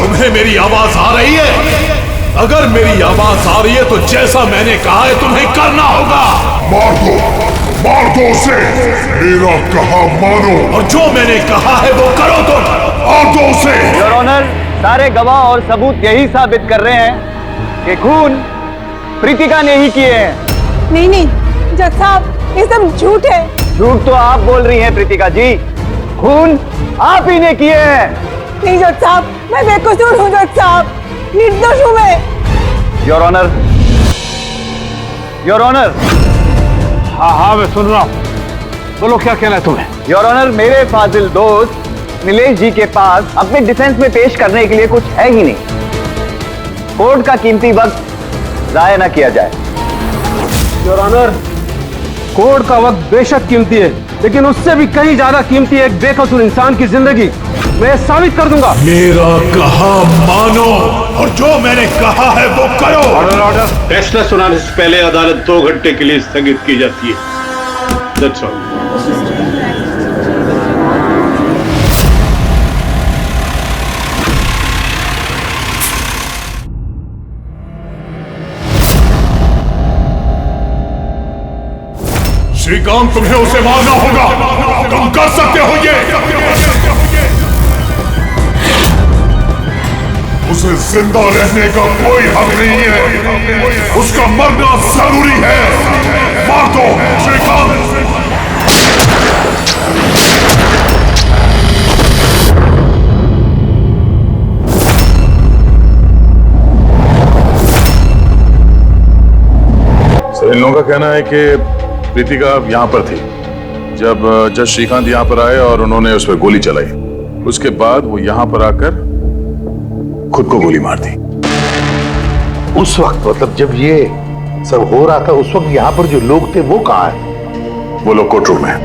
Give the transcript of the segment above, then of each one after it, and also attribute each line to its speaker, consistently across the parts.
Speaker 1: तुम्हें मेरी आवाज आ रही है? अगर मेरी आवाज आ रही है तो जैसा मैंने कहा है तुम्हें करना होगा।
Speaker 2: मार दो उसे, मेरा कहा मानो,
Speaker 1: और जो मैंने कहा है वो करो तुम।
Speaker 2: मार दो उसे।
Speaker 3: योर ऑनर, सारे गवाह और सबूत यही साबित कर रहे हैं कि खून प्रीतिका ने ही किए हैं।
Speaker 4: नहीं जज साहब, ये सब झूठ है।
Speaker 3: झूठ तो आप बोल रही हैं प्रीतिका जी, खून आप ही ने किए हैं।
Speaker 4: नहीं जज साहब, मैं बेकसूर हूँ जज साहब, निर्दोष हूँ मैं।
Speaker 3: Your honour, your honour.
Speaker 5: हाँ मैं सुन रहा हूँ, बोलो क्या कहना है तुम्हें।
Speaker 3: योर ऑनर, मेरे फाजिल दोस्त नीलेश जी के पास अपने डिफेंस में पेश करने के लिए कुछ है ही नहीं। कोर्ट का कीमती वक्त जाया ना किया जाए।
Speaker 5: योर ऑनर, कोर्ट का वक्त बेशक कीमती है, लेकिन उससे भी कहीं ज्यादा कीमती है एक बेकसूर इंसान की जिंदगी। मैं साबित कर दूंगा।
Speaker 1: मेरा कहा मानो, और जो मैंने कहा है वो करो।
Speaker 6: ऑर्डर। फैसला सुनाने से पहले अदालत 2 घंटे के लिए स्थगित की जाती है। That's all.
Speaker 1: श्रीकांत, तुम्हें उसे मारना होगा। तुम कर सकते हो ये।
Speaker 2: उसे जिंदा रहने का कोई हक नहीं है, उसका मरना जरूरी है। मार दो श्रीकांत।
Speaker 7: इन लोगों का कहना है कि प्रीतिका यहाँ पर थी जब जज श्रीकांत यहाँ पर आए और उन्होंने उस पर गोली चलाई। उसके बाद वो यहाँ पर आकर खुद को गोली मार दी।
Speaker 8: उस वक्त मतलब जब ये सब हो रहा था, उस वक्त यहाँ पर जो लोग थे वो कहाँ है?
Speaker 7: वो लोग कोर्ट रूम में।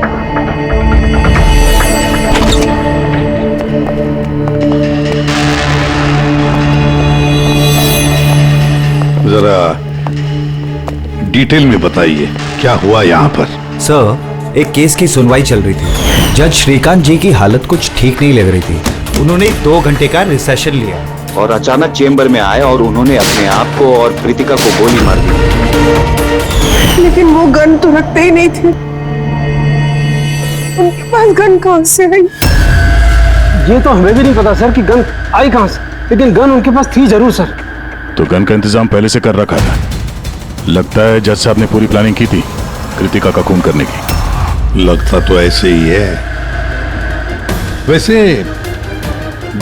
Speaker 8: जरा डिटेल में बताइए क्या हुआ यहाँ पर।
Speaker 9: सर, एक केस की सुनवाई चल रही थी। जज श्रीकांत जी की हालत कुछ ठीक नहीं लग रही थी। उन्होंने 2 घंटे का रिसेशन लिया
Speaker 3: और अचानक चेंबर में आए और उन्होंने अपने आप को और प्रीतिका को गोली मार दी।
Speaker 4: लेकिन वो गन तो रखते ही नहीं थे। उनके पास गन कहाँ से आई?
Speaker 5: ये तो हमें भी नहीं पता सर कि गन आई कहाँ से, लेकिन गन उनके पास थी जरूर सर।
Speaker 7: तो गन का इंतजाम पहले से कर रखा था। लगता है जज साहब ने पूरी प्लानिंग की थी कृतिका का खून करने की।
Speaker 8: लगता तो ऐसे ही है। वैसे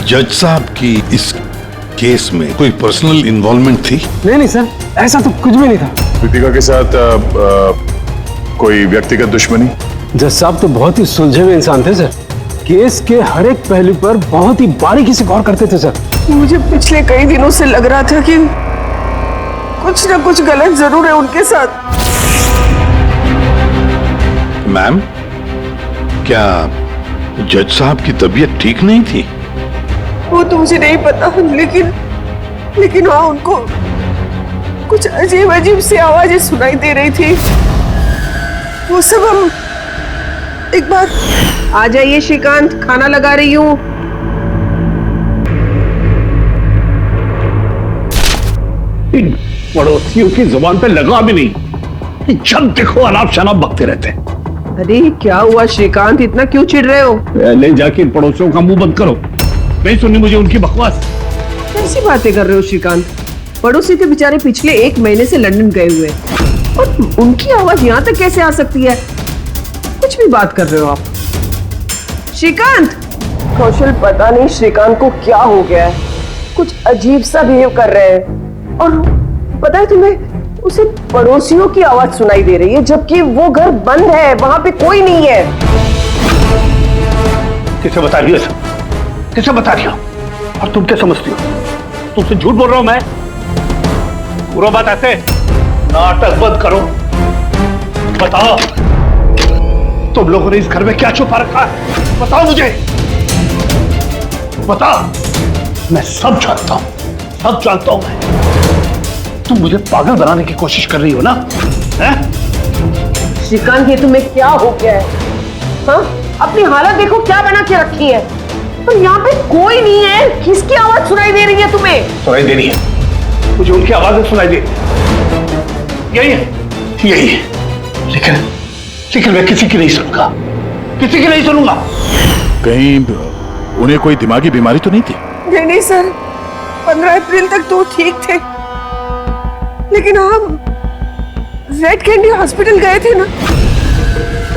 Speaker 8: जज साहब की इस केस में कोई पर्सनल इन्वॉल्वमेंट थी?
Speaker 5: नहीं सर, ऐसा तो कुछ भी नहीं था।
Speaker 7: कृतिका के साथ कोई व्यक्तिगत दुश्मनी?
Speaker 5: जज साहब तो बहुत ही सुलझे हुए इंसान थे सर। केस के हर एक पहलू पर बहुत ही बारीकी से गौर करते थे सर।
Speaker 4: मुझे पिछले कई दिनों से लग रहा था कि कुछ ना कुछ गलत जरूर है उनके साथ।
Speaker 8: मैम, क्या जज साहब की तबीयत ठीक नहीं थी?
Speaker 4: वो तो मुझे नहीं पता, लेकिन वहाँ उनको कुछ अजीब सी आवाजें सुनाई दे रही थी। वो सब हम एक बार। आ जाइए श्रीकांत, खाना लगा रही हूँ।
Speaker 6: पड़ोसियों की जुबान पे लगा भी नहीं, जब देखो अनाप शनाप बकते रहते।
Speaker 4: अरे क्या हुआ श्रीकांत, इतना क्यों चिढ़ रहे हो?
Speaker 6: पहले जाके पड़ोसियों का मुंह बंद करो, नहीं सुननी मुझे उनकी बकवास।
Speaker 4: कैसी बातें कर रहे हो श्रीकांत? पड़ोसी तो बेचारे पिछले 1 महीने से लंदन गए हुए, और उनकी आवाज यहाँ तक कैसे आ सकती है? कुछ भी बात कर रहे हो आप श्रीकांत। कौशल, पता नहीं श्रीकांत को क्या हो गया है, कुछ अजीब सा बिहेव कर रहे हैं। और पता है तुम्हें, उसे पड़ोसियों की आवाज सुनाई दे रही है, जबकि वो घर बंद है, वहां पे कोई नहीं है।
Speaker 6: किसे बता रही हो? किसे बता रही हो? और तुम क्या समझती हो? तुमसे झूठ बोल रहा हूं मैं? पूरा बात ऐसे, नाटक बंद करो। बताओ, तुम लोगों ने इस घर में क्या छुपा रखा है? बताओ मुझे, बताओ। मैं सब जानता हूं, सब जानता हूं मैं। तुम मुझे पागल बनाने की कोशिश कर रही हो ना?
Speaker 4: श्रीकांत, ये तुम्हें क्या हो गया है? हाँ, अपनी हालत देखो क्या बना के रखी है। पर यहाँ पे कोई नहीं है। किसकी आवाज सुनाई दे रही है तुम्हें?
Speaker 6: सुनाई दे रही है, मुझे उनकी आवाजें सुनाई दे, यही है, यही है। लेकिन मैं किसी की नहीं सुनूंगा, किसी की नहीं सुनूंगा।
Speaker 7: कहीं उन्हें कोई दिमागी बीमारी तो नहीं थी?
Speaker 4: नहीं सर, 15 अप्रैल तक तो ठीक थे, लेकिन हम रेड कैंडी हॉस्पिटल गए थे ना,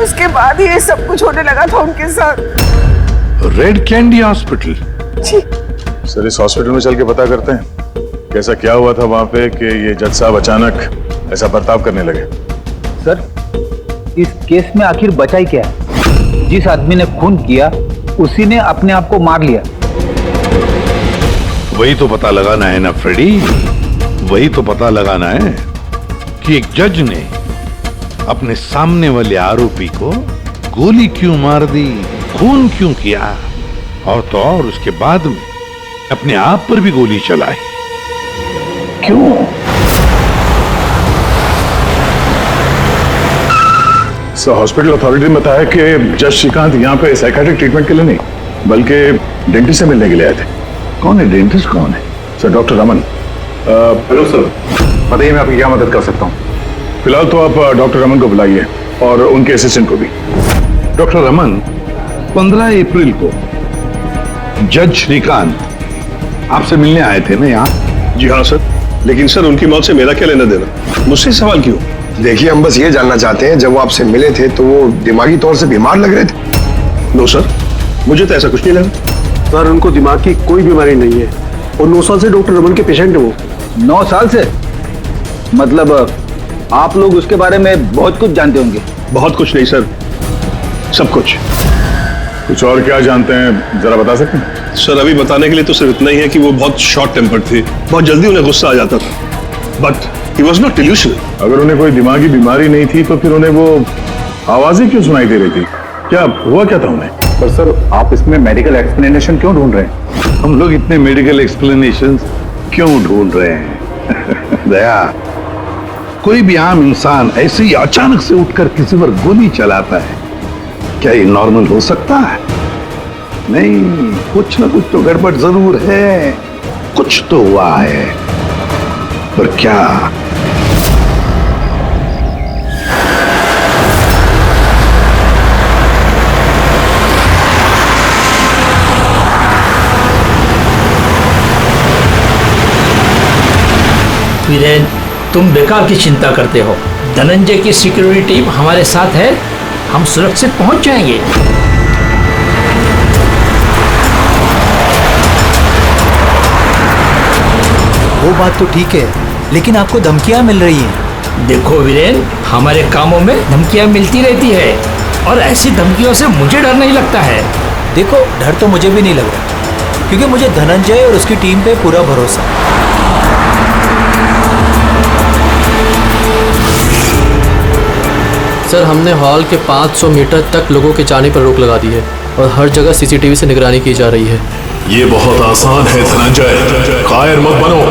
Speaker 4: उसके बाद ही ये सब कुछ होने लगा था उनके साथ।
Speaker 7: Red candy hospital?
Speaker 4: जी
Speaker 7: सर, इस हॉस्पिटल में चल के पता करते हैं कैसा क्या हुआ था वहां पे कि ये जज साहब अचानक ऐसा बर्ताव करने लगे।
Speaker 3: सर, इस केस में आखिर बचा ही क्या है? जिस आदमी ने खून किया उसी ने अपने आप को मार लिया।
Speaker 8: वही तो पता लगाना है ना फ्रेडी, वही तो पता लगाना है कि एक जज ने अपने सामने वाले आरोपी को गोली क्यों मार दी, खून क्यों किया, और तो और उसके बाद में अपने आप पर भी गोली चलाई, क्यों?
Speaker 7: सर, हॉस्पिटल अथॉरिटी ने बताया कि जज श्रीकांत यहाँ पे साइकियाट्रिक ट्रीटमेंट के लिए नहीं बल्कि डेंटिस्ट से मिलने के लिए आए थे।
Speaker 8: कौन है डेंटिस्ट? कौन है?
Speaker 7: Sir, doctor Raman.
Speaker 2: Hello sir, बताइए मैं आपकी क्या मदद कर सकता हूँ?
Speaker 7: फिलहाल तो आप डॉक्टर रमन को बुलाइए और उनके असिस्टेंट को भी।
Speaker 8: डॉक्टर रमन, 15 अप्रैल को जज श्रीकांत आपसे मिलने आए थे ना यहाँ?
Speaker 10: जी हाँ सर, लेकिन सर उनकी मौत से मेरा क्या लेना देना, मुझसे सवाल क्यों?
Speaker 11: देखिए, हम बस ये जानना चाहते हैं, जब वो आपसे मिले थे तो वो दिमागी तौर से बीमार लग रहे थे?
Speaker 10: नो सर, मुझे तो ऐसा कुछ नहीं लगा।
Speaker 6: सर, उनको दिमाग की कोई बीमारी नहीं है और 9 साल से डॉक्टर रमन के पेशेंट है वो।
Speaker 3: 9 साल से? मतलब आप लोग उसके बारे में बहुत कुछ जानते होंगे।
Speaker 10: बहुत कुछ नहीं सर, सब कुछ।
Speaker 7: कुछ और क्या जानते हैं जरा बता सकते हैं?
Speaker 10: सर, अभी बताने के लिए तो सिर्फ इतना ही है कि वो बहुत शॉर्ट टेम्पर्ड थे, बहुत जल्दी उन्हें गुस्सा आ जाता था, but he was not delusional.
Speaker 7: अगर उन्हें कोई दिमागी बीमारी नहीं थी तो फिर उन्हें वो आवाजें क्यों सुनाई दे रही थी? क्या हुआ क्या था उन्हें?
Speaker 3: पर सर, आप इसमें मेडिकल एक्सप्लेनेशन क्यों ढूंढ रहे हैं?
Speaker 8: हम लोग इतने मेडिकल एक्सप्लेनेशन क्यों ढूंढ रहे हैं? दया, कोई भी आम इंसान ऐसे ही अचानक से उठकर किसी पर गोली चलाता है, क्या ये नॉर्मल हो सकता है? नहीं, कुछ ना कुछ तो गड़बड़ जरूर है, कुछ तो हुआ है, पर क्या?
Speaker 12: वीरेन, तुम बेकार की चिंता करते हो। धनंजय की सिक्योरिटी टीम हमारे साथ है, हम सुरक्षित पहुंच जाएंगे।
Speaker 9: वो बात तो ठीक है, लेकिन आपको धमकियां मिल रही हैं।
Speaker 12: देखो वीरेन, हमारे कामों में धमकियां मिलती रहती है और ऐसी धमकियों से मुझे डर नहीं लगता है।
Speaker 9: देखो, डर तो मुझे भी नहीं लग रहा, क्योंकि मुझे धनंजय और उसकी टीम पे पूरा भरोसा है।
Speaker 13: सर, हमने हॉल के 500 मीटर तक लोगों के जाने पर रोक लगा दी है और हर जगह सीसीटीवी से निगरानी की जा रही है।
Speaker 1: ये बहुत आसान है धनंजय, कायर मत बनो।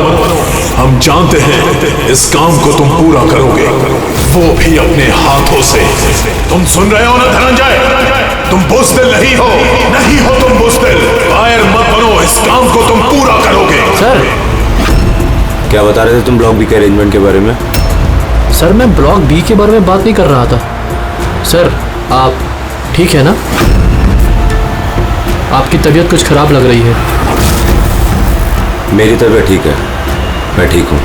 Speaker 1: हम जानते हैं इस काम को तुम पूरा करोगे, वो भी अपने हाथों से। तुम सुन रहे हो ना धनंजय? तुम बुज़दिल नहीं हो, नहीं हो तुम बुज़दिल। कायर मत बनो, इस काम को तुम पूरा करोगे।
Speaker 13: सर,
Speaker 9: क्या बता रहे थे तुम ब्लॉक बी के अरेंजमेंट के बारे में?
Speaker 13: सर, मैं ब्लॉक बी के बारे में बात नहीं कर रहा था। सर, आप ठीक है ना? आपकी तबीयत कुछ खराब लग रही है।
Speaker 9: मेरी तबीयत ठीक है, मैं ठीक हूँ।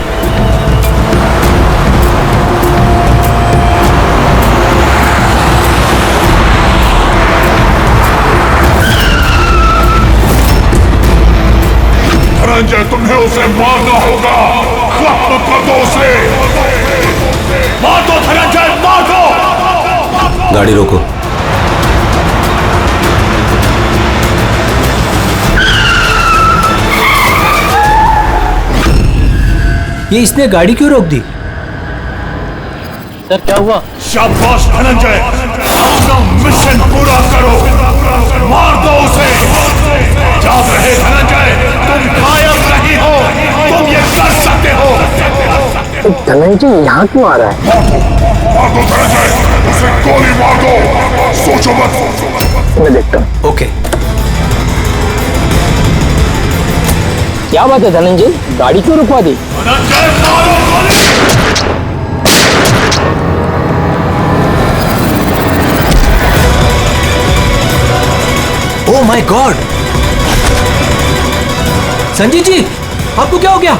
Speaker 2: धनंजय, तुम्हें उसे मारना होगा। खत्म कर दो उसे।
Speaker 1: मार दो धनंजय, मार दो।
Speaker 9: गाड़ी रोको। ये इसने गाड़ी क्यों रोक दी?
Speaker 13: सर, क्या हुआ?
Speaker 1: शाबाश धनंजय, अपना मिशन पूरा करो। मार दो उसे। याद रहे धनंजय, तुम कायर नहीं हो, तुम ये कर सकते हो।
Speaker 11: धनंजय यहाँ क्यों आ रहा है?
Speaker 2: मार दो धनंजय, उसे गोली मार दो। सोचो मत।
Speaker 11: मैं देखता हूँ।
Speaker 9: ओके।
Speaker 13: क्या बात है धनंजय, गाड़ी क्यों रुकवा दी?
Speaker 9: Oh my God! Sanjay ji, आपको क्या हो गया?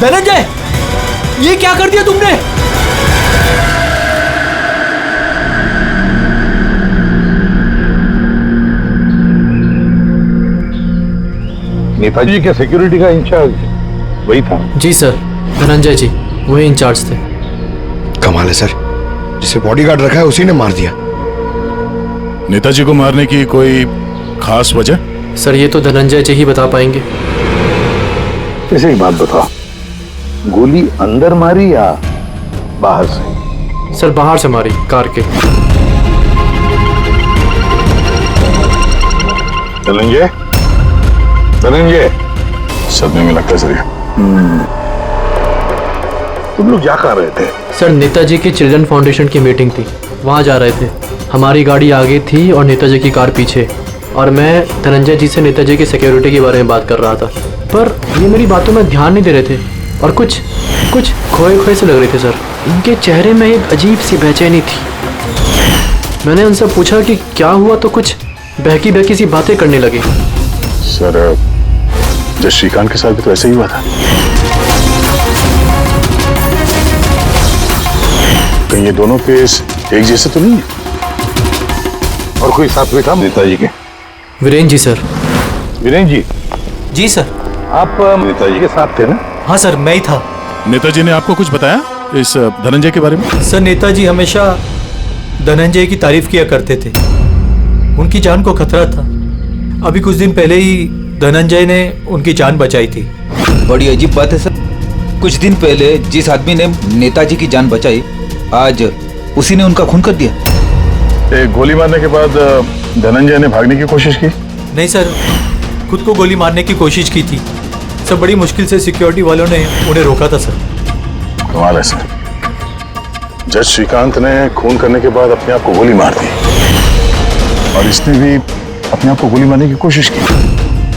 Speaker 9: धनंजय, ये क्या कर दिया तुमने?
Speaker 8: नेताजी के सिक्योरिटी का इंचार्ज वही था?
Speaker 13: जी सर, धनंजय जी वही इंचार्ज थे।
Speaker 11: कमाल है सर, जिसे बॉडीगार्ड रखा है उसी ने मार दिया।
Speaker 7: नेताजी को मारने की कोई खास वजह?
Speaker 13: सर ये तो धनंजय जी ही बता पाएंगे।
Speaker 8: ऐसे ही बात बताओ, गोली अंदर मारी या बाहर से?
Speaker 13: सर बाहर से मारी, कार के।
Speaker 8: धनंजय, धनंजय,
Speaker 7: सदमे में लगता है।
Speaker 8: तुम लोग जा कहाँ रहे थे?
Speaker 13: सर नेताजी की चिल्ड्रन फाउंडेशन की मीटिंग थी, वहाँ जा रहे थे। हमारी गाड़ी आगे थी और नेताजी की कार पीछे, और मैं धनंजय जी से नेताजी की सिक्योरिटी के बारे में बात कर रहा था, पर ये मेरी बातों में ध्यान नहीं दे रहे थे और कुछ खोए खोए से लग रहे थे सर। इनके चेहरे में एक अजीब सी बेचैनी थी। मैंने उनसे पूछा कि क्या हुआ, तो कुछ बहकी बहकी सी बातें करने लगे।
Speaker 7: सर जज श्रीकांत के साथ भी तो ऐसा ही हुआ था। कहीं ये दोनों केस एक जैसे तो नहीं है?
Speaker 8: और कोई साथ में था नेताजी के?
Speaker 13: वीरेन जी सर।
Speaker 8: वीरेन जी?
Speaker 9: जी सर।
Speaker 8: आप नेताजी के साथ थे ना?
Speaker 9: हाँ सर, मैं ही था।
Speaker 7: नेताजी ने आपको कुछ बताया इस धनंजय के बारे में?
Speaker 9: सर नेताजी हमेशा धनंजय की तारीफ किया करते थे। उनकी जान को खतरा था। अभी कुछ दिन पहले ही धनंजय ने उनकी जान बचाई थी।
Speaker 14: बड़ी अजीब बात है सर, कुछ दिन पहले जिस आदमी ने नेताजी की जान बचाई, आज उसी ने उनका खून कर दिया।
Speaker 7: एक गोली मारने के बाद धनंजय ने भागने की कोशिश की?
Speaker 9: नहीं सर, खुद को गोली मारने की कोशिश की थी। सब बड़ी मुश्किल से सिक्योरिटी वालों ने उन्हें रोका था सर।
Speaker 7: कमाल है सर, जज श्रीकांत ने खून करने के बाद अपने आप को गोली मार दी, और इसने भी अपने आप को गोली मारने की कोशिश की।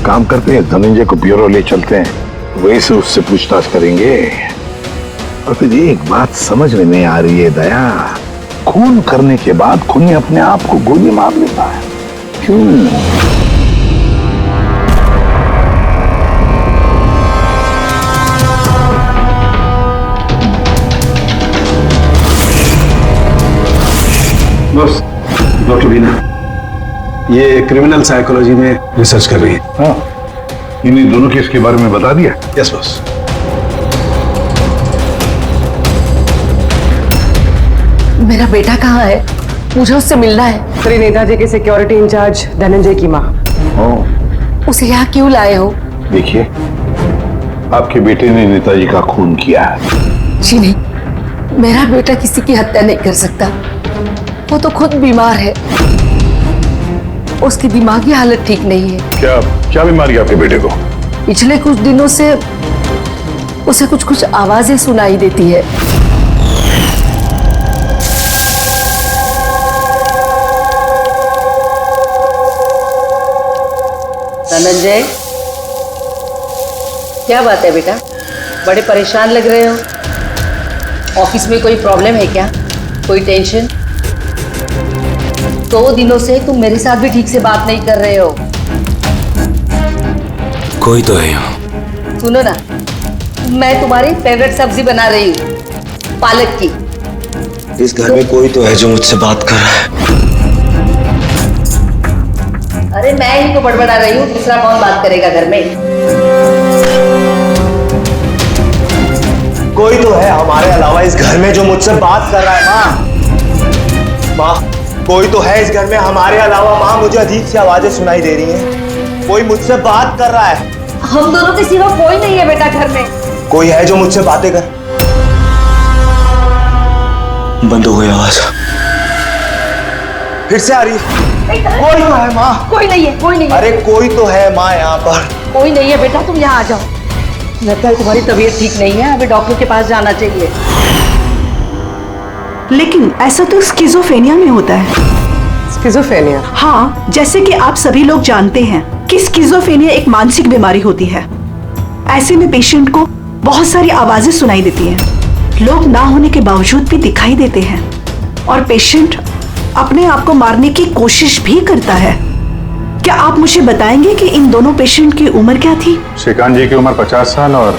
Speaker 8: काम करते हैं, धनंजय को ब्यूरो ले चलते हैं, वहीं से उससे पूछताछ करेंगे। और फिर एक बात समझ में नहीं आ रही है दया, खून करने के बाद खूनी अपने आप को गोली मार लेता है, क्यों?
Speaker 15: बस डॉक्टर बीना ये क्रिमिनल साइकोलॉजी में रिसर्च कर रही है।
Speaker 8: हाँ, इन्हीं दोनों केस के बारे में बता दिया?
Speaker 15: Yes boss.
Speaker 4: मेरा बेटा कहाँ है? मुझे उससे मिलना है। श्री नेताजी के सिक्योरिटी इंचार्ज धनंजय की माँ। उसे यहाँ क्यों लाए हो?
Speaker 8: देखिए, आपके बेटे ने नेताजी का खून किया है।
Speaker 4: जी नहीं, मेरा बेटा किसी की हत्या नहीं कर सकता। वो तो खुद बीमार है, उसकी दिमागी हालत ठीक नहीं है।
Speaker 7: क्या बीमारी है आपके बेटे को?
Speaker 4: पिछले कुछ दिनों से उसे कुछ आवाजें सुनाई देती है। धनंजय, क्या बात है बेटा? बड़े परेशान लग रहे हो। ऑफिस में कोई प्रॉब्लम है क्या? कोई टेंशन? 2 दिनों से तुम मेरे साथ भी ठीक से बात नहीं कर रहे हो।
Speaker 9: कोई तो है यहाँ।
Speaker 4: सुनो ना, मैं तुम्हारी फेवरेट सब्जी बना रही हूँ, पालक की।
Speaker 9: इस घर में कोई तो है जो मुझसे बात कर रहा है।
Speaker 4: अरे मैं ही तो बड़बड़ा रही हूँ, दूसरा कौन बात करेगा घर में?
Speaker 16: कोई तो है हमारे अलावा इस घर में जो मुझसे बात कर रहा है। माँ, कोई तो है इस घर में हमारे अलावा। माँ, मुझे अजीब सी आवाजें सुनाई दे रही हैं। कोई मुझसे बात कर रहा है।
Speaker 4: हम दोनों के सिवा कोई नहीं है बेटा घर में।
Speaker 16: कोई है जो मुझसे बातें कर।
Speaker 9: बंद हो गई आवाज।
Speaker 16: फिर से आ रही है। कोई तो है माँ।
Speaker 4: कोई नहीं है, कोई नहीं है।
Speaker 16: अरे कोई तो है माँ यहाँ पर।
Speaker 4: कोई नहीं है बेटा, तुम यहाँ आ जाओ। लगता है तुम्हारी तबीयत ठीक नहीं है, हमें डॉक्टर के पास जाना चाहिए।
Speaker 17: लेकिन ऐसा तो स्किज़ोफ्रेनिया में होता है।
Speaker 4: स्किज़ोफ्रेनिया?
Speaker 17: हाँ, जैसे कि आप सभी लोग जानते हैं कि स्किज़ोफ्रेनिया एक मानसिक बीमारी होती है। ऐसे में पेशेंट को बहुत सारी आवाजें सुनाई देती हैं। लोग ना होने के बावजूद भी दिखाई देते हैं और पेशेंट अपने आप को मारने की कोशिश भी करता है। क्या आप मुझे बताएंगे कि इन दोनों पेशेंट की उम्र क्या थी?
Speaker 7: श्रीकांत जी की उम्र 50 साल और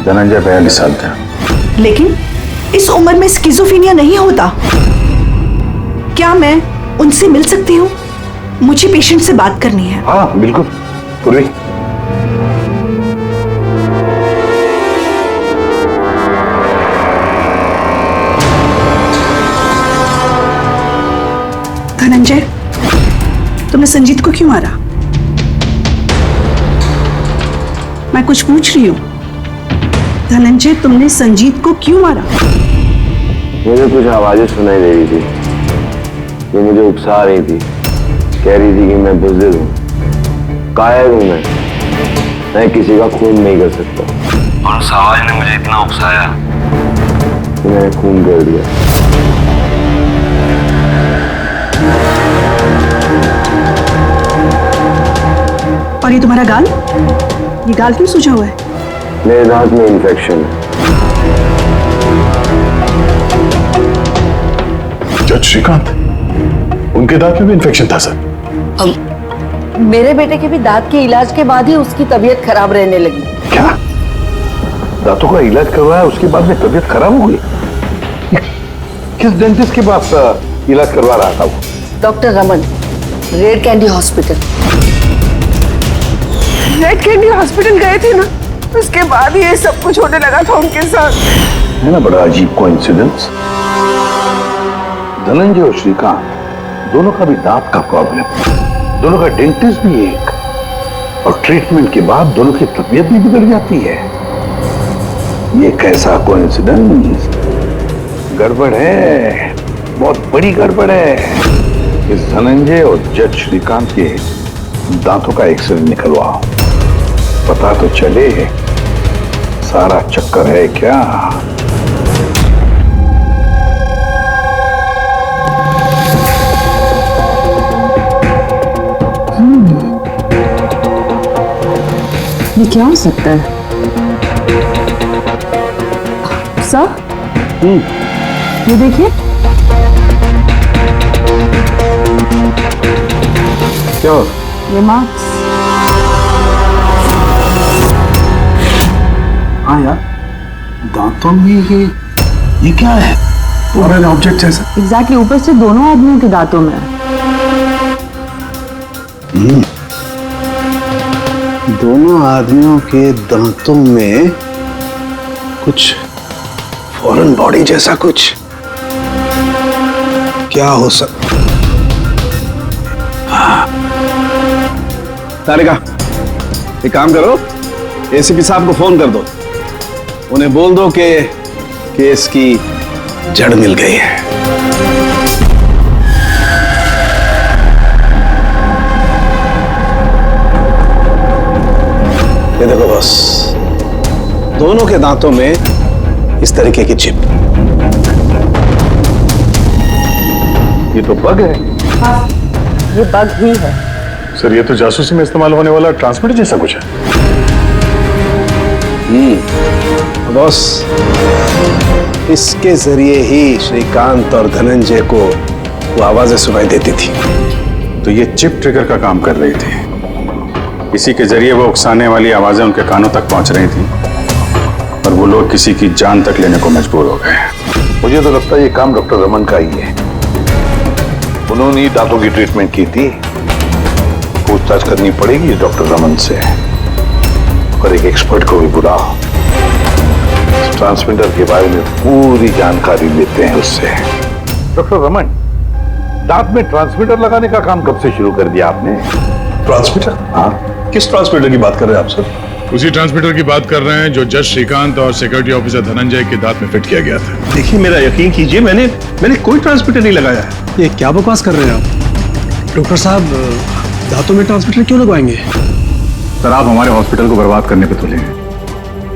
Speaker 7: धनंजय 42 साल का।
Speaker 17: लेकिन इस उम्र में स्किज़ोफ्रेनिया नहीं होता। क्या मैं उनसे मिल सकती हूँ? मुझे पेशेंट से बात करनी है।
Speaker 8: हाँ बिल्कुल पूर्वी।
Speaker 17: धनंजय, तुमने संजीत को क्यों मारा? मैं कुछ पूछ रही हूँ। धनंजय, तुमने संजीत को क्यों मारा?
Speaker 3: मुझे कुछ आवाजें सुनाई दे रही थी, वो मुझे उकसा रही थी। कह रही थी कि मैं बुज़दिल हूँ, कायर हूँ, मैं किसी का खून नहीं कर सकता।
Speaker 18: और उस आवाज ने मुझे इतना उकसाया
Speaker 3: कि मैंने खून कर दिया।
Speaker 17: और ये तुम्हारा गाल? ये गाल क्यों सूजा हुआ है?
Speaker 3: मेरे दांत में इन्फेक्शन है।
Speaker 7: जज श्रीकांत, उनके दांत में भी इन्फेक्शन था सर।
Speaker 19: मेरे बेटे के भी दांत के इलाज के बाद ही उसकी तबीयत खराब रहने लगी।
Speaker 8: क्या? दांतों का इलाज करवाया उसके बाद में तबीयत खराब हो गई? किस डेंटिस्ट के पास इलाज करवा रहा था वो?
Speaker 19: Doctor Raman, red candy hospital.
Speaker 4: Red candy hospital गए थे ना, उसके बाद ये सब कुछ होने लगा था उनके साथ।
Speaker 8: है ना बड़ा अजीब कोइंसिडेंस। धनंजय और श्रीकांत दोनों का भी दांत का प्रॉब्लम, दोनों का डेंटिस्ट भी एक, और ट्रीटमेंट के बाद दोनों की तबीयत भी बिगड़ जाती है। ये कैसा कोइंसिडेंस? गड़बड़ है, बहुत बड़ी गड़बड़ है। इस धनंजय और जज श्रीकांत के दांतों का एक्सरे निकलवाओ, पता तो चले सारा चक्कर है क्या।
Speaker 4: ये क्या हो सकता है? सर, ये देखिए।
Speaker 8: क्या?
Speaker 4: ये मार्क्स।
Speaker 15: हाँ यार, दांतों में ये क्या है? फॉरेन ऑब्जेक्ट जैसा।
Speaker 4: एग्जैक्टली, ऊपर से दोनों आदमियों के दांतों में।
Speaker 15: दोनों आदमियों के दांतों में कुछ फॉरेन बॉडी जैसा कुछ। क्या हो सकता? तारिका, एक काम करो, एसीपी साहब को फोन कर दो, उन्हें बोल दो कि केस की जड़ मिल गई है। ये देखो बॉस, दोनों के दांतों में इस तरीके की चिप।
Speaker 7: ये तो बग है।
Speaker 19: हाँ, ये बग ही है।
Speaker 7: सर, ये तो जासूसी में इस्तेमाल होने वाला ट्रांसमीटर जैसा कुछ है।
Speaker 15: बॉस, इसके जरिए ही श्रीकांत और धनंजय को वो आवाजें सुनाई देती थी।
Speaker 7: तो ये चिप ट्रिगर का काम कर रही थी, इसी के जरिए वो उकसाने वाली आवाजें उनके कानों तक पहुंच रही थी और वो लोग किसी की जान तक लेने को मजबूर हो गए।
Speaker 8: मुझे तो लगता है ये काम डॉक्टर रमन का ही है। उन्होंने ही दांतों की ट्रीटमेंट की थी। पूछताछ करनी पड़ेगी डॉक्टर रमन से, और एक एक्सपर्ट को भी बुलाओ। ट्रांसमीटर के बारे में पूरी जानकारी लेते हैं उससे। डॉक्टर रमन, दांत में ट्रांसमीटर लगाने का काम कब से शुरू कर दिया आपने?
Speaker 7: ट्रांसमीटर?
Speaker 8: हाँ,
Speaker 10: किस ट्रांसमीटर की बात कर रहे हैं आप सर?
Speaker 7: उसी ट्रांसमीटर की बात कर रहे हैं जो जज श्रीकांत और सिक्योरिटी ऑफिसर धनंजय के दांत में फिट किया गया था।
Speaker 10: देखिए, मेरा यकीन कीजिए, मैंने कोई ट्रांसमीटर नहीं लगाया है।
Speaker 15: ये क्या बकवास कर रहे हैं आप? डॉक्टर साहब, दांतों में ट्रांसमीटर क्यों लगवाएंगे?
Speaker 7: सर, आप हमारे हॉस्पिटल को बर्बाद करने पे तुले हैं।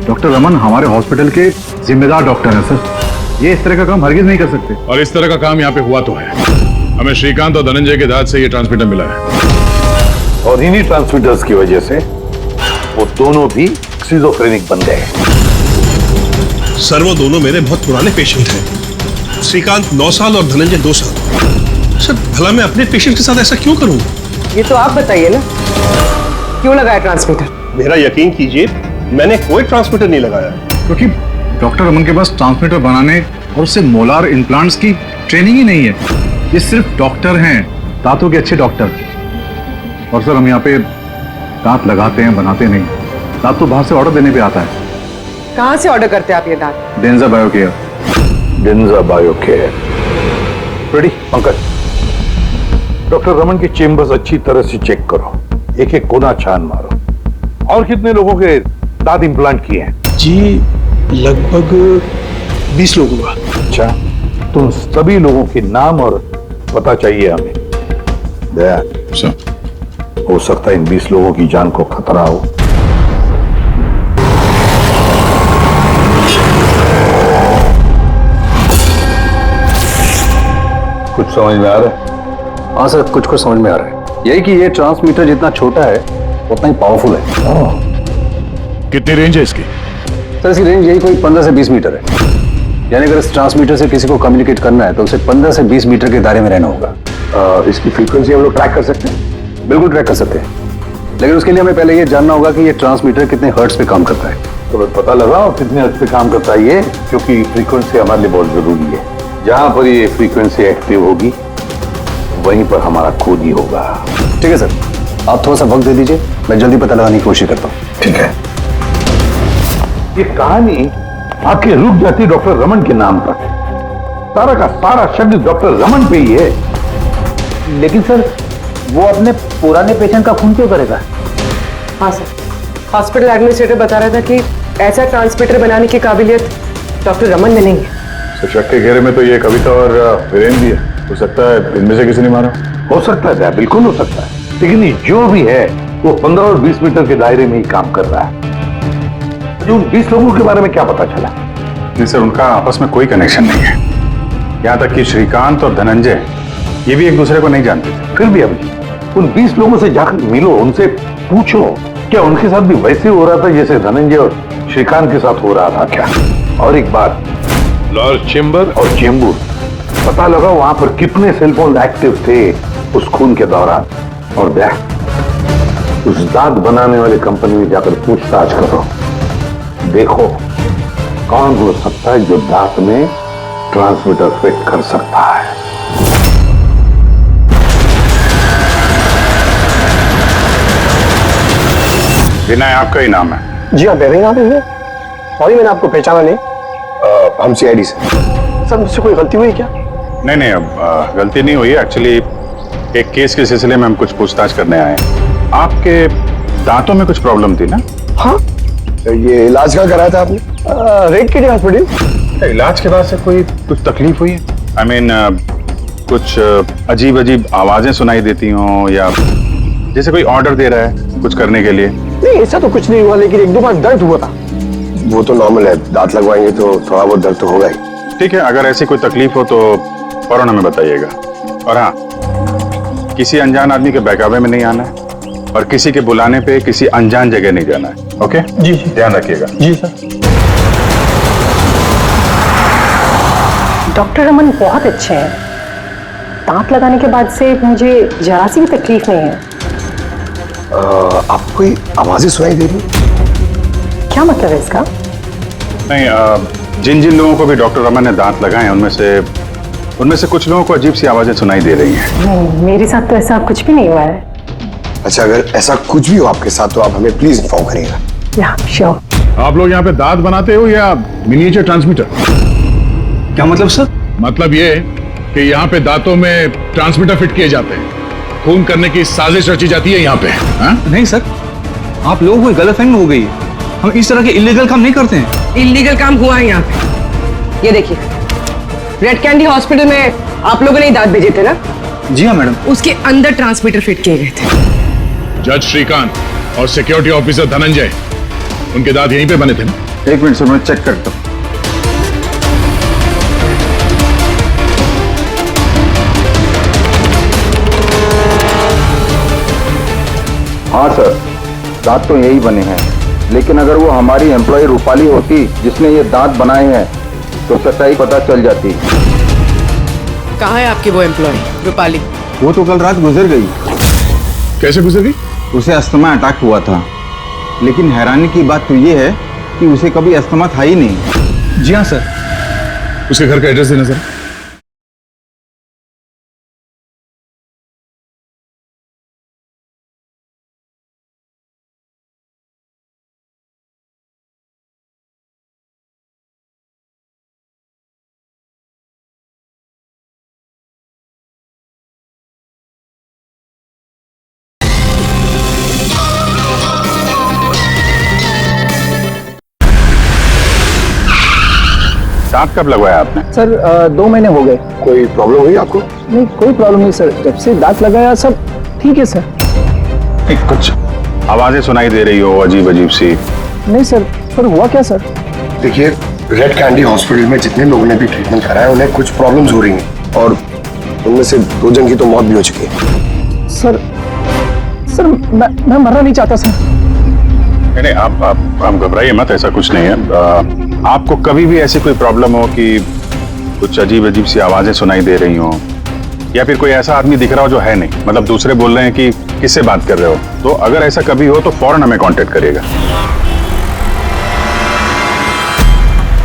Speaker 7: डॉक्टर रमन हमारे हॉस्पिटल के जिम्मेदार डॉक्टर हैं सर। ये इस तरह का काम हरगिज नहीं कर सकते। और इस तरह का काम यहाँ पे हुआ तो है। हमें श्रीकांत और धनंजय के दांत से ये ट्रांसमीटर मिला है,
Speaker 8: और इन्हीं ट्रांसमीटर्स की वजह से वो दोनों भी स्किज़ोफ्रेनिक बन गए।
Speaker 10: सर वो दोनों मेरे बहुत पुराने पेशेंट हैं। श्रीकांत 9 साल और धनंजय 2 साल। सर भला मैं अपने पेशेंट के साथ ऐसा क्यों करूं?
Speaker 4: ये तो आप बताइए ना, क्यों लगाया ट्रांसमीटर?
Speaker 10: मेरा यकीन कीजिए, मैंने कोई ट्रांसमीटर नहीं लगाया।
Speaker 7: क्योंकि डॉक्टर रमन के पास ट्रांसमीटर बनाने और उससे मोलार इम्प्लांट्स की ट्रेनिंग ही नहीं है। ये सिर्फ डॉक्टर हैं, दांतों के अच्छे डॉक्टर। और सर हम यहाँ पे दांत लगाते हैं, बनाते नहीं। दांत तो बाहर से ऑर्डर देने पे आता है।
Speaker 4: कहाँ से ऑर्डर करते हैं आप ये दांत?
Speaker 7: डेंजा बायोकेयर।
Speaker 8: डेंजा बायोकेयर। रेडी पंकज, डॉक्टर रमन की चेम्बर्स अच्छी तरह से चेक करो, एक एक कोना छान मारो। और कितने लोगों के दांत इम्प्लांट किए हैं?
Speaker 10: जी लगभग 20 लोगों का।
Speaker 8: अच्छा, तुम सभी लोगों के नाम और पता चाहिए हमें। दया सर, हो सकता है इन 20 लोगों की जान को खतरा हो। कुछ समझ में आ रहा है?
Speaker 15: हाँ सर, कुछ कुछ समझ में आ रहा है। यही कि ये ट्रांसमीटर जितना छोटा है उतना ही पावरफुल है।
Speaker 7: कितनी रेंज है इसकी?
Speaker 15: सर इसकी रेंज यही कोई 15 से 20 मीटर है। यानी अगर इस ट्रांसमीटर से किसी को कम्युनिकेट करना है तो उसे 15 से 20 मीटर के दायरे में रहना होगा।
Speaker 11: इसकी फ्रीक्वेंसी हम लोग ट्रैक कर सकते हैं?
Speaker 15: बिल्कुल ट्रैक कर सकते हैं, लेकिन उसके लिए हमें पहले ये जानना होगा कि ये ट्रांसमीटर कितने हर्ट्ज पे काम करता है।
Speaker 8: तो पता लगाओ कितने हर्ट्ज पे काम करता है ये, क्योंकि फ्रीक्वेंसी हमारे लिए बहुत जरूरी है। जहां पर ये फ्रीक्वेंसी एक्टिव होगी वहीं पर हमारा खोज ही होगा।
Speaker 15: ठीक है सर, आप थोड़ा सा वक्त दे दीजिए, मैं जल्दी पता लगाने की कोशिश करता हूँ।
Speaker 8: ठीक है। ये कहानी आके रुक जाती डॉक्टर रमन के नाम पर। सारा का सारा शब्द डॉक्टर रमन पे ही है।
Speaker 14: लेकिन सर वो अपने पुराने पेशेंट का खून क्यों करेगा?
Speaker 4: हाँ सर, हॉस्पिटल एडमिनिस्ट्रेटर बता रहा था कि ऐसा ट्रांसमीटर बनाने की काबिलियत डॉक्टर रमन में नहीं है।
Speaker 7: तो शक के घेरे में तो ये कविता और वीरेंद्र भी है। हो सकता है इनमें से किसी ने मारा।
Speaker 8: हो सकता है, बिल्कुल हो सकता है, लेकिन ये जो भी है वो 15 और 20 मीटर के दायरे में ही काम कर रहा है। उन 20 लोगों के बारे में क्या पता चला?
Speaker 7: नहीं सर, उनका आपस में कोई कनेक्शन नहीं है। यहाँ तक कि श्रीकांत और धनंजय ये भी एक दूसरे को नहीं जानते थे।
Speaker 8: फिर भी अभी उन 20 लोगों से जाकर मिलो, उनसे पूछो क्या उनके साथ भी वैसे हो रहा था जैसे धनंजय और श्रीकांत के साथ हो रहा था क्या? और एक बात, लॉर्ड चेंबर और चेंबूर, पता लगा वहां पर कितने सेलफोन एक्टिव थे उस खून के दौरान। और देख, उस दांत बनाने वाली कंपनी में जाकर पूछताछ करो, देखो कौन हो सकता है जो दांत में ट्रांसमीटर फिट कर सकता है।
Speaker 7: विनय आपका ही नाम है?
Speaker 11: जी हाँ, मेरा ही नाम है। सॉरी मैंने आपको पहचाना नहीं। हम CID से। सर मुझसे कोई गलती हुई क्या?
Speaker 7: नहीं, अब गलती नहीं हुई। एक्चुअली एक केस के सिलसिले में हम कुछ पूछताछ करने आए हैं। आपके दांतों में कुछ प्रॉब्लम थी ना?
Speaker 11: हाँ। ये इलाज कहाँ कराया था आपने? रेड किडी हॉस्पिटल।
Speaker 7: इलाज के बाद से कोई कुछ तकलीफ हुई है? I mean, कुछ अजीब अजीब आवाजें सुनाई देती हों, या जैसे कोई ऑर्डर दे रहा है कुछ करने के लिए?
Speaker 11: नहीं, ऐसा तो कुछ नहीं हुआ, लेकिन 1-2 बार दर्द हुआ था। वो तो नॉर्मल है, दांत लगवाएंगे तो थोड़ा बहुत दर्द तो होगा ही।
Speaker 7: ठीक है, अगर ऐसी कोई तकलीफ हो तो फौरन हमें बताइएगा। और हाँ, किसी अनजान आदमी के बहकावे में नहीं आना है और किसी के बुलाने पे किसी अनजान जगह नहीं जाना है। ओके
Speaker 11: जी,
Speaker 7: ध्यान रखिएगा।
Speaker 11: जी सर।
Speaker 19: डॉक्टर रमन बहुत अच्छे हैं। दांत लगाने के बाद से मुझे जरा सी भी तकलीफ नहीं है।
Speaker 11: आपको कोई आवाजें सुनाई दे रही?
Speaker 19: क्या मतलब है इसका?
Speaker 7: नहीं, जिन जिन लोगों को भी डॉक्टर रमन ने दांत लगाए हैं उनमें से कुछ लोगों को अजीब सी आवाजें सुनाई दे रही हैं।
Speaker 19: नहीं, मेरे साथ तो ऐसा कुछ भी नहीं हुआ है।
Speaker 11: अच्छा, अगर ऐसा कुछ भी हो आपके साथ तो आप हमें प्लीज इन्फॉर्म करिएगा।
Speaker 19: या श्योर।
Speaker 7: आप लोग यहाँ पे दांत बनाते हो या मिनिएचर ट्रांसमीटर?
Speaker 10: क्या मतलब सर?
Speaker 7: मतलब ये कि यहाँ पे दांतों में ट्रांसमीटर फिट किए जाते हैं, खून करने की साजिश रची जाती है यहाँ पे।
Speaker 14: नहीं सर, आप लोगों को गलतफहमी हो गई है। हम इस तरह के इलीगल काम नहीं करते हैं।
Speaker 4: इलीगल काम हुआ है यहाँ पे। ये देखिए, रेड कैंडी हॉस्पिटल में आप लोगों ने दांत भेजे थे ना?
Speaker 14: जी हाँ मैडम।
Speaker 4: उसके अंदर ट्रांसमीटर फिट किए गए थे।
Speaker 7: जज श्रीकांत और सिक्योरिटी ऑफिसर धनंजय, उनके दांत यहीं पे बने थे ना?
Speaker 15: एक मिनट सर, मैं चेक करता हूँ। हाँ सर, दांत तो यही बने हैं,
Speaker 3: लेकिन अगर वो हमारी एम्प्लॉय रूपाली होती जिसने ये दांत बनाए हैं तो सच्चाई पता चल जाती।
Speaker 4: कहाँ है आपकी वो एम्प्लॉय रूपाली?
Speaker 3: वो तो कल रात गुजर गई।
Speaker 7: कैसे गुजर गई?
Speaker 3: उसे अस्थमा अटैक हुआ था, लेकिन हैरानी की बात तो ये है कि उसे कभी अस्थमा था ही नहीं।
Speaker 7: जी हाँ सर। उसके घर का एड्रेस देना सर।
Speaker 8: दांत कब लगवाया आपने?
Speaker 11: सर 2 महीने हो गए।
Speaker 8: कोई प्रॉब्लम हुई आपको?
Speaker 11: नहीं, कोई प्रॉब्लम नहीं सर, जब से दांत लगाया सब ठीक है सर।
Speaker 8: कुछ आवाजें सुनाई दे रही हो अजीब अजीब सी?
Speaker 11: नहीं सर, हुआ क्या सर?
Speaker 2: देखिए, रेड कैंडी हॉस्पिटल में जितने लोगों ने भी ट्रीटमेंट कराया उन्हें कुछ प्रॉब्लम्स हो रही हैं और उनमें से 2 जन की तो मौत भी हो चुकी है।
Speaker 11: सर मैं मरना नहीं चाहता सर।
Speaker 8: नहीं, आप घबराइए मत, ऐसा कुछ नहीं है। आपको कभी भी ऐसी कोई प्रॉब्लम हो कि कुछ अजीब अजीब सी आवाजें सुनाई दे रही हो या फिर कोई ऐसा आदमी दिख रहा हो जो है नहीं, मतलब दूसरे बोल रहे हैं कि किससे बात कर रहे हो, तो अगर ऐसा कभी हो तो फौरन हमें कांटेक्ट करिएगा।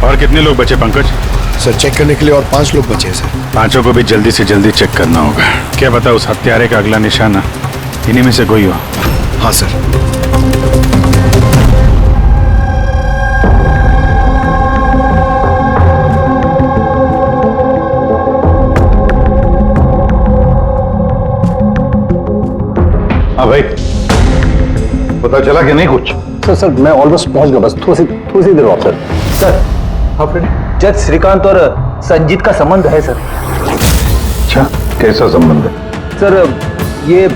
Speaker 8: और कितने लोग बचे पंकज?
Speaker 2: सर चेक करने के लिए और 5 लोग बचे हैं सर।
Speaker 8: 5 को भी जल्दी से जल्दी चेक करना होगा। क्या पता उस हत्यारे का अगला निशाना इन्हीं में से कोई हो।
Speaker 2: हाँ सर।
Speaker 8: हाँ भाई, पता चला कि नहीं कुछ?
Speaker 15: सर मैं ऑलमोस्ट पहुंच गया, बस थोड़ी सी देर और सर।
Speaker 14: सर जज श्रीकांत और संजीत का संबंध है सर।
Speaker 8: अच्छा, कैसा संबंध है?
Speaker 14: सर ये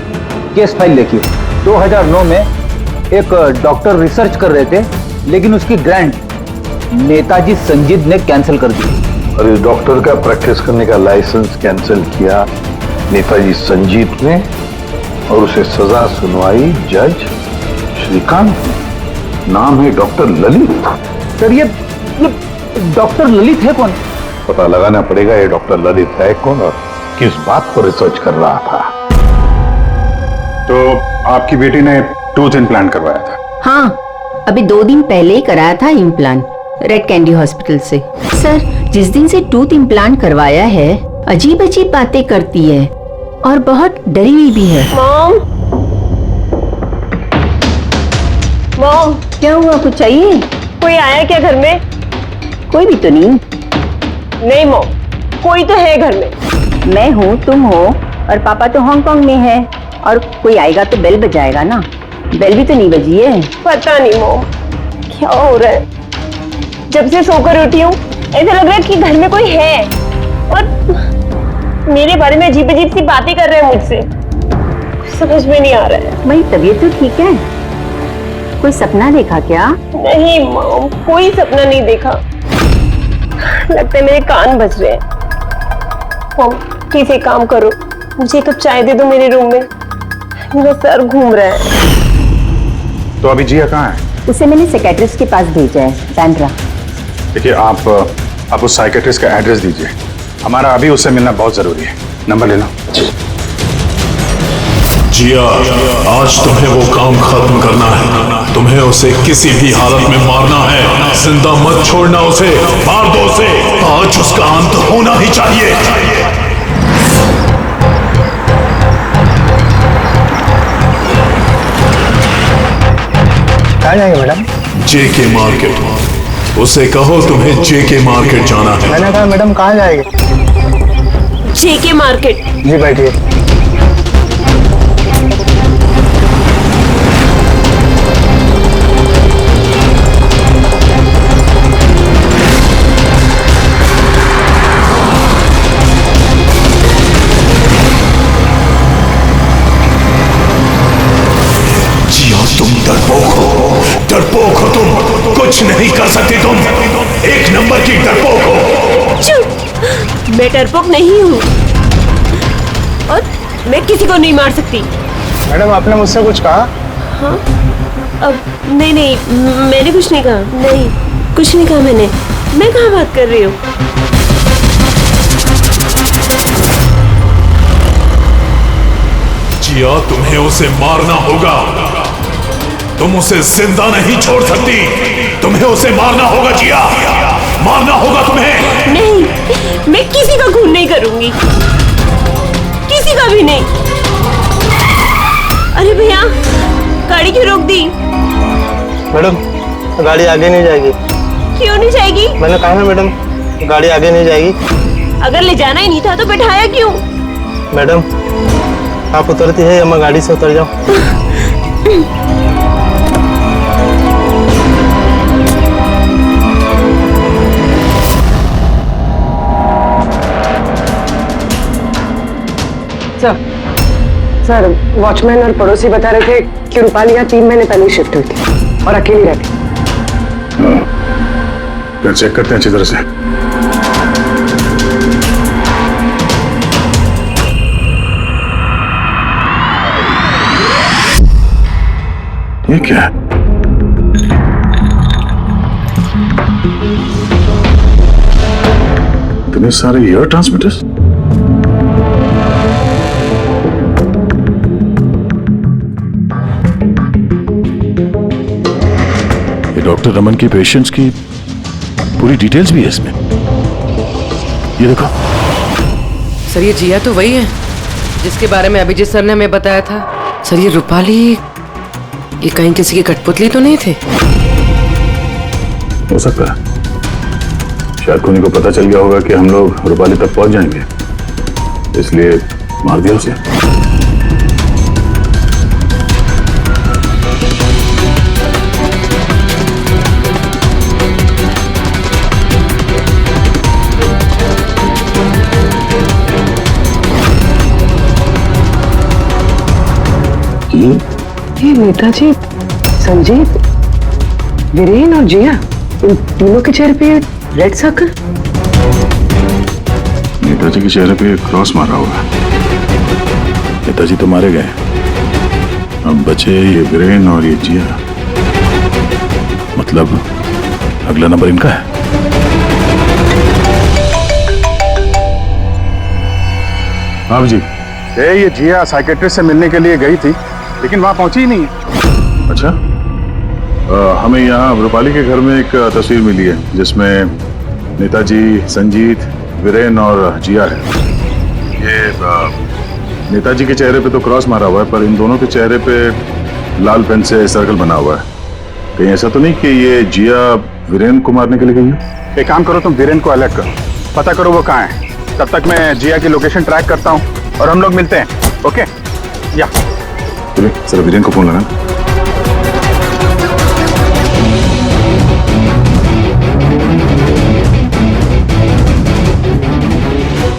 Speaker 14: केस फाइल देखिए। 2009 में एक डॉक्टर रिसर्च कर रहे थे, लेकिन उसकी ग्रांट नेताजी संजीत ने कैंसिल कर दी।
Speaker 8: और इस डॉक्टर का प्रैक्टिस करने का लाइसेंस कैंसिल किया नेताजी संजीत ने और उसे सजा सुनवाई जज श्रीकांत। नाम है डॉक्टर ललित।
Speaker 14: सर ये डॉक्टर ललित है कौन?
Speaker 8: पता लगाना पड़ेगा ये डॉक्टर ललित है कौन और किस बात पर रिसर्च कर रहा था। तो आपकी बेटी ने टूथ इम्प्लांट करवाया था?
Speaker 20: हाँ, अभी 2 दिन पहले ही कराया था इम्प्लांट रेड कैंडी हॉस्पिटल से। सर जिस दिन से टूथ इम्प्लांट करवाया है अजीब अजीब बातें करती है और बहुत डरी हुई भी है।
Speaker 4: मॉम
Speaker 20: क्या हुआ, कुछ चाहिए?
Speaker 4: कोई आया क्या घर में?
Speaker 20: कोई भी तो नहीं।
Speaker 4: नहीं मॉम, कोई तो है घर में।
Speaker 20: मैं हूँ, तुम हो और पापा तो हांगकांग में है, और कोई आएगा तो बेल बजाएगा ना। बेल भी तो नहीं बजी है।
Speaker 4: पता नहीं मॉम क्या हो रहा है, जब से सोकर उठी हूँ ऐसा लग रहा है कि घर में कोई है और मेरे बारे में अजीब अजीब सी बातें कर रहे हैं मुझसे। समझ में नहीं आ रहा है।
Speaker 20: मेरी तबीयत तो ठीक है। कोई सपना देखा क्या?
Speaker 4: नहीं मॉम, कोई सपना नहीं देखा। लगता है मेरे कान बज रहे हैं। मॉम प्लीज एक काम करो, मुझे 1 कप चाय दे दो मेरे रूम में, मेरा सर घूम रहा है।
Speaker 8: तो अभी जिया कहाँ है?
Speaker 20: उसे मैंने साइकियाट्रिस्ट के पास भेजा है, बैंड्रा।
Speaker 8: देखिए आप उस साइकियाट्रिस्ट का एड्रेस दीजिए, हमारा अभी उससे मिलना बहुत जरूरी है। नंबर ले लो।
Speaker 1: जिया, आज तुम्हें वो काम खत्म करना है। तुम्हें उसे किसी भी हालत में मारना है। जिंदा मत छोड़ना उसे, मार दो उसे। आज उसका अंत होना ही चाहिए।
Speaker 11: कहाँ जाएंगे मैडम?
Speaker 1: जेके मार्केट। उसे कहो तुम्हें जेके मार्केट जाना है।
Speaker 11: मैंने कहा मैडम कहाँ जाएंगे?
Speaker 4: जेके मार्केट।
Speaker 11: जी बैठिए।
Speaker 1: तुम डरपोक हो तुम, कुछ नहीं कर सकती तुम, 1 नंबर की डरपोक हो।
Speaker 4: चुप, मैं डरपोक नहीं हूँ और मैं किसी को नहीं मार सकती।
Speaker 11: मैडम आपने मुझसे कुछ कहा?
Speaker 4: हाँ
Speaker 21: अब नहीं नहीं, मैंने कुछ नहीं कहा। नहीं, कुछ नहीं कहा मैंने। मैं कहाँ बात कर रही हूँ?
Speaker 1: जिया, तुम्हें उसे मारना होगा। तुम उसे जिंदा नहीं छोड़ सकती। तुम्हें उसे मारना होगा जिया, मारना होगा तुम्हें।
Speaker 21: नहीं, मैं किसी का खून नहीं करूंगी, किसी का भी नहीं। अरे भैया, गाड़ी क्यों रोक दी?
Speaker 16: मैडम, गाड़ी आगे नहीं जाएगी।
Speaker 21: क्यों नहीं जाएगी?
Speaker 16: मैंने कहा ना मैडम, गाड़ी आगे नहीं जाएगी।
Speaker 21: अगर ले जाना ही नहीं था तो बैठाया क्यों?
Speaker 16: मैडम, आप उतरती है या मैं गाड़ी से उतर जाऊं?
Speaker 4: सर, वॉचमैन और पड़ोसी बता रहे थे कि रूपाली यहाँ 3 महीने पहले शिफ्ट हुई थी और अकेली रहती।
Speaker 7: फिर चेक करते हैं अच्छी तरह से। ये क्या है? इतने सारे एयर ट्रांसमिटर्स। ये डॉक्टर रमन की पेशेंट्स की पूरी डिटेल्स भी है इसमें। ये देखो।
Speaker 22: सर, ये जिया तो वही है जिसके बारे में अभिजीत सर ने हमें बताया था। सर, ये रूपाली, ये कहीं किसी की कठपुतली तो नहीं थे?
Speaker 7: हो सकता है, शायद कोनी को पता चल गया होगा कि हम लोग रूपाली तक पहुंच जाएंगे, इसलिए मार दिया उसे।
Speaker 4: ये नेताजी, संजीत, वीरेन और जिया, इन तीनों के चेहरे पे रेड सर्कल।
Speaker 7: नेताजी के चेहरे पे क्रॉस मारा हुआ। नेताजी तो मारे गए, अब बचे ये वीरेन और ये जिया। मतलब अगला नंबर इनका है।
Speaker 23: हाँ जी, ये जिया साइकेट्रिस्ट से मिलने के लिए गई थी, लेकिन वहां पहुंची ही नहीं है।
Speaker 7: अच्छा, हमें यहाँ रूपाली के घर में एक तस्वीर मिली है जिसमें नेताजी, संजीत, वीरेन और जिया है। ये नेताजी के चेहरे पे तो क्रॉस मारा हुआ है, पर इन दोनों के चेहरे पे लाल पेन से सर्कल बना हुआ है। कहीं ऐसा तो नहीं कि ये जिया वीरेन को मारने के लिए गई है?
Speaker 23: एक काम करो, तुम वीरेन को अलर्ट करो, पता करो वो कहाँ है। तब तक मैं जिया की लोकेशन ट्रैक करता हूँ और हम लोग मिलते हैं। ओके? या
Speaker 7: सर, वीरेन को फोन लगाना।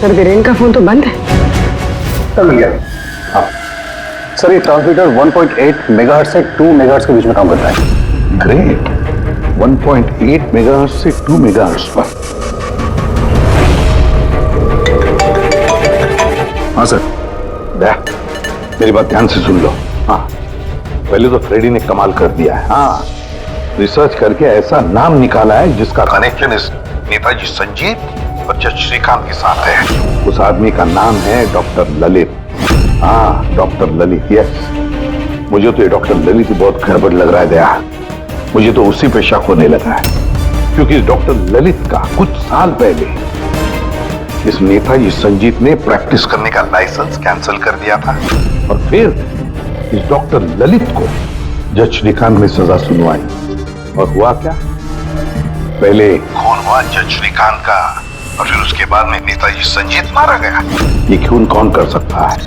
Speaker 4: सर, वीरेन का फोन तो बंद है।
Speaker 23: सब मिल गया। हाँ सर, ये ट्रांसमीटर 1.8 मेगाहर्ट्ज से 2 मेगाहर्ट्ज के बीच में काम करता है।
Speaker 8: ग्रेट, 1.8 मेगाहर्ट्ज से 2 मेगाहर्ट्ज पर।
Speaker 7: हाँ सर।
Speaker 8: मेरी बात ध्यान से सुन लो। हाँ, पहले तो फ्रेडी ने कमाल कर दिया है। हाँ, रिसर्च करके ऐसा नाम निकाला है जिसका कनेक्शन इस नेताजी संजीत और जज श्रीकांत के साथ है। उस आदमी का नाम है डॉक्टर ललित। हाँ, डॉक्टर ललित। यस, मुझे तो ये डॉक्टर ललित बहुत गड़बड़ लग रहा है दया। मुझे तो उसी पे शक होने लगा है, क्योंकि डॉक्टर ललित का कुछ साल पहले इस नेताजी संजीत ने प्रैक्टिस करने का लाइसेंस कैंसिल कर दिया था और फिर इस डॉक्टर ललित को जज श्रीकांत ने सजा सुनवाई। और हुआ क्या? पहले खून हुआ जज श्रीकांत का और फिर उसके बाद में नेताजी संजीत मारा गया। ये खून कौन कर सकता है?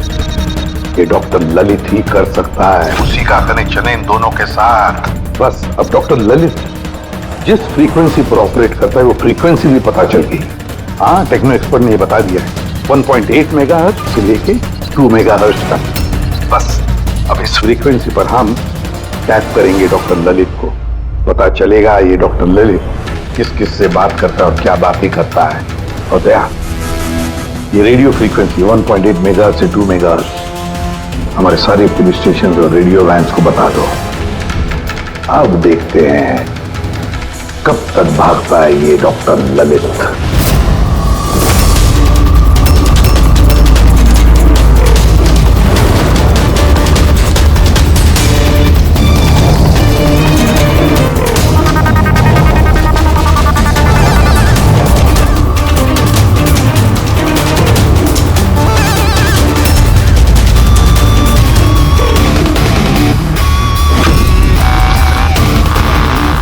Speaker 8: ये डॉक्टर ललित ही कर सकता है। उसी का कनेक्शन है इन दोनों के साथ। बस अब डॉक्टर ललित जिस फ्रीक्वेंसी पर ऑपरेट करता है वो फ्रीक्वेंसी भी पता चल गई। हाँ, टेक्नो एक्सपर्ट ने ये बता दिया है, 1.8 मेगाहर्ट्ज से लेके 2 मेगाहर्ट्ज तक। बस अब इस फ्रीक्वेंसी पर हम टैप करेंगे डॉक्टर ललित को, पता चलेगा ये डॉक्टर ललित किस किस से बात करता है और क्या बातें करता है। और दया, ये रेडियो फ्रीक्वेंसी 1.8 मेगाहर्ट्ज से 2 मेगाहर्ट्ज हमारे सारे पुलिस स्टेशन और रेडियो वैन्स को बता दो। अब देखते हैं कब तक भागता है ये डॉक्टर ललित।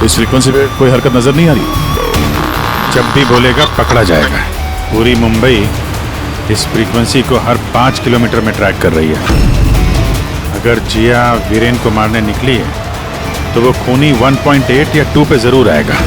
Speaker 7: इस फ्रीक्वेंसी पे कोई हरकत नजर नहीं आ रही।
Speaker 5: जब भी बोलेगा पकड़ा जाएगा। पूरी मुंबई इस फ्रीक्वेंसी को हर 5 किलोमीटर में ट्रैक कर रही है। अगर जिया वीरेन को मारने निकली है तो वो खूनी 1.8 या 2 पे जरूर आएगा।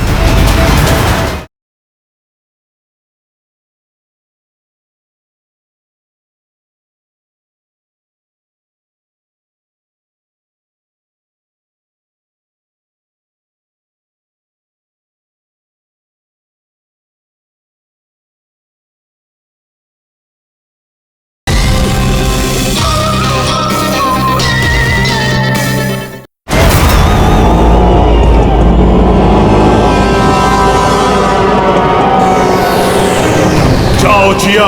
Speaker 1: जिया,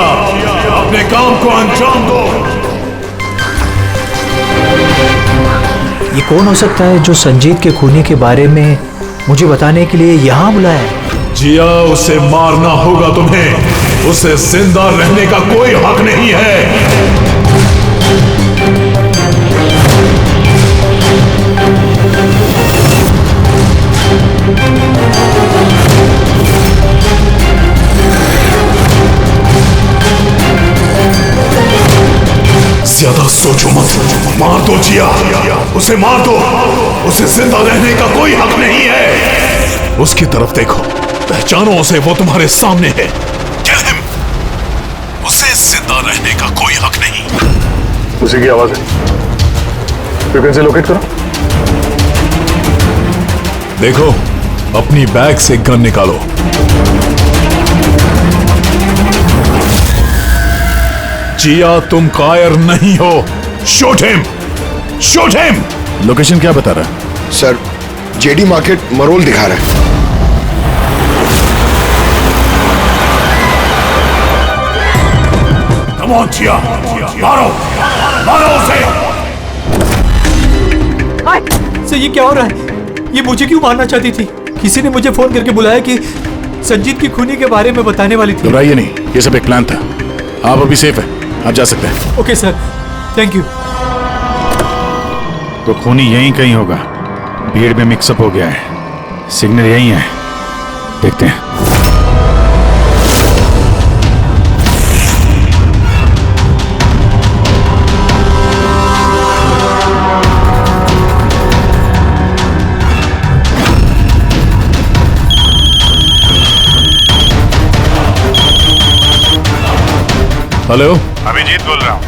Speaker 1: अपने काम को अंजाम दो।
Speaker 9: ये कौन हो सकता है जो संजीत के खूनी के बारे में मुझे बताने के लिए यहाँ बुलाया है?
Speaker 1: जिया, उसे मारना होगा तुम्हें। उसे जिंदा रहने का कोई हक नहीं है। ज्यादा सोचो मत, मार दो जिया, उसे मार दो। उसे जिंदा रहने का कोई हक नहीं है। उसकी तरफ देखो, पहचानो उसे, वो तुम्हारे सामने है। Kill him। उसे जिंदा रहने का कोई हक नहीं।
Speaker 7: उसी की आवाज है। फ्रीक्वेंसी लोकेट करो।
Speaker 1: देखो, अपनी बैग से गन निकालो। जिया, तुम कायर नहीं हो। Shoot him, shoot him.
Speaker 7: Location क्या बता रहा है?
Speaker 2: सर, जेडी मार्केट मरोल दिखा रहा है।
Speaker 1: कम ऑन जिया, मारो, मारो उसे।
Speaker 9: सर, ये क्या हो रहा है? ये मुझे क्यों मारना चाहती थी? किसी ने मुझे फोन करके बुलाया कि संजीत की खूनी के बारे में बताने वाली थी।
Speaker 7: घबराइए नहीं, ये सब एक प्लान था। आप अभी सेफ है, आप जा सकते हैं।
Speaker 9: Okay sir, thank you.
Speaker 5: तो खूनी यहीं कहीं होगा। भीड़ में मिक्सअप हो गया है। सिग्नल यहीं है, देखते हैं।
Speaker 1: हेलो,
Speaker 5: अभिजीत बोल रहा हूँ।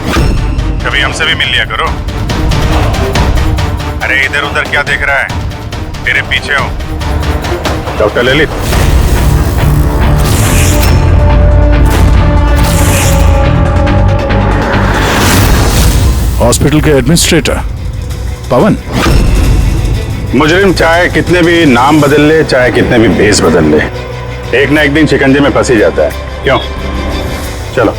Speaker 5: कभी हमसे भी मिल लिया करो। अरे इधर उधर क्या देख रहा है? तेरे पीछे हूँ।
Speaker 7: डॉक्टर ललित, हॉस्पिटल के एडमिनिस्ट्रेटर पवन।
Speaker 5: मुजरिम चाहे कितने भी नाम बदल ले, चाहे कितने भी भेस बदल ले, एक ना एक दिन शिकंजे में फंस ही जाता है। क्यों? चलो।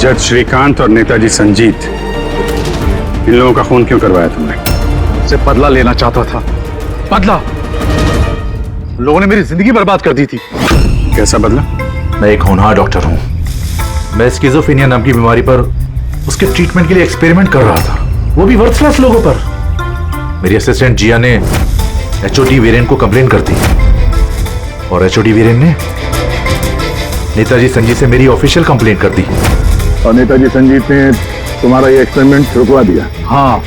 Speaker 5: जज श्रीकांत और नेताजी संजीत, इन लोगों का खून क्यों करवाया तुमने?
Speaker 23: से बदला लेना चाहता था। बदला? लोगों ने मेरी जिंदगी बर्बाद कर दी थी।
Speaker 5: कैसा बदला?
Speaker 6: मैं एक होनहार डॉक्टर हूं। मैं स्किज़ोफ्रेनिया नाम की बीमारी पर उसके ट्रीटमेंट के लिए एक्सपेरिमेंट कर रहा था, वो भी वर्थलेस लोगों पर। मेरी असिस्टेंट जिया ने एचओडी वीरेन को कंप्लेन कर दी और एचओडी वीरेन ने नेताजी संजीत से मेरी ऑफिशियल कंप्लेंट कर दी।
Speaker 8: और नेताजी संजीत ने तुम्हारा ये एक्सपेरिमेंट रुकवा दिया?
Speaker 23: हाँ,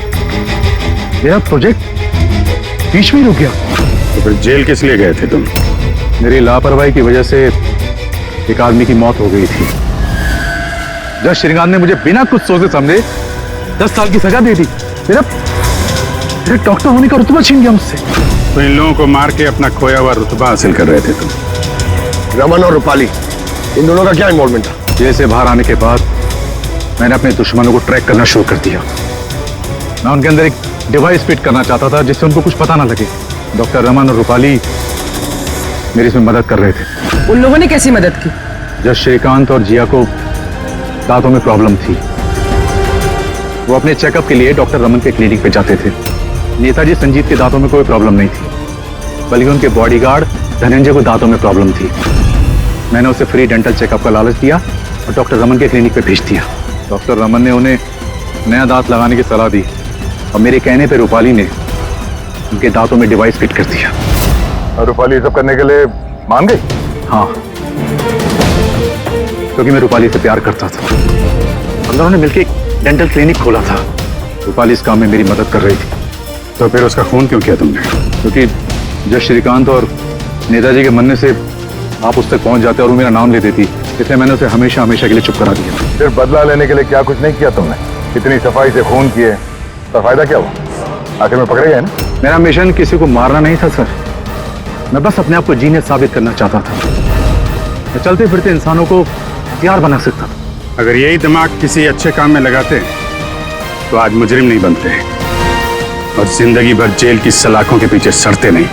Speaker 23: मेरा प्रोजेक्ट बीच में ही रुक गया।
Speaker 5: तो फिर जेल किस लिए गए थे तुम?
Speaker 23: मेरी लापरवाही की वजह से एक आदमी की मौत हो गई थी। जज श्रीकांत ने मुझे बिना कुछ सोचे समझे 10 साल की सजा दे दी। मेरे डॉक्टर होने का रुतबा छीन गया मुझसे।
Speaker 5: तो इन लोगों को मार के अपना खोया हुआ रुतबा हासिल कर रहे थे तुम।
Speaker 2: रमन और रूपाली, इन दोनों का क्या इन्वॉल्वमेंट था?
Speaker 23: जेल से बाहर आने के बाद मैंने अपने दुश्मनों को ट्रैक करना शुरू कर दिया। मैं उनके अंदर एक डिवाइस फिट करना चाहता था जिससे उनको कुछ पता ना लगे। डॉक्टर रमन और रूपाली मेरी इसमें मदद कर रहे थे।
Speaker 4: उन लोगों ने कैसी मदद की?
Speaker 23: जब श्रीकांत और जिया को दांतों में प्रॉब्लम थी, वो अपने चेकअप के लिए डॉक्टर रमन के क्लिनिक पे जाते थे। नेताजी संजीत के दांतों में कोई प्रॉब्लम नहीं थी, बल्कि उनके बॉडीगार्ड धनंजय को दांतों में प्रॉब्लम थी। मैंने उसे फ्री डेंटल चेकअप का लालच दिया और डॉक्टर रमन के क्लिनिक पे भेज दिया। डॉक्टर रमन ने उन्हें नया दांत लगाने की सलाह दी और मेरे कहने पे रूपाली ने उनके दांतों में डिवाइस फिट कर दिया।
Speaker 7: और रूपाली सब करने के लिए मान गई?
Speaker 23: हाँ, क्योंकि मैं रूपाली से प्यार करता था। हम दोनों ने मिलकर एक डेंटल क्लिनिक खोला था। रूपाली इस काम में मेरी मदद कर रही थी।
Speaker 5: तो फिर उसका खून क्यों किया तुमने?
Speaker 23: क्योंकि जब श्रीकांत और नेताजी के मरने से आप उस तक पहुंच जाते और वो मेरा नाम ले देती, इसलिए मैंने उसे हमेशा हमेशा के लिए चुप करा दिया।
Speaker 7: फिर बदला लेने के लिए क्या कुछ नहीं किया तुमने? इतनी सफाई से खून किए तो फायदा क्या हुआ? आखिर में पकड़े गए ना?
Speaker 23: मेरा मिशन किसी को मारना नहीं था सर, मैं बस अपने आप को जीनियस साबित करना चाहता था। मैं चलते फिरते इंसानों को हथियार बना सकता था।
Speaker 5: अगर यही दिमाग किसी अच्छे काम में लगाते तो आज मुजरिम नहीं बनते और जिंदगी भर जेल की सलाखों के पीछे सड़ते नहीं।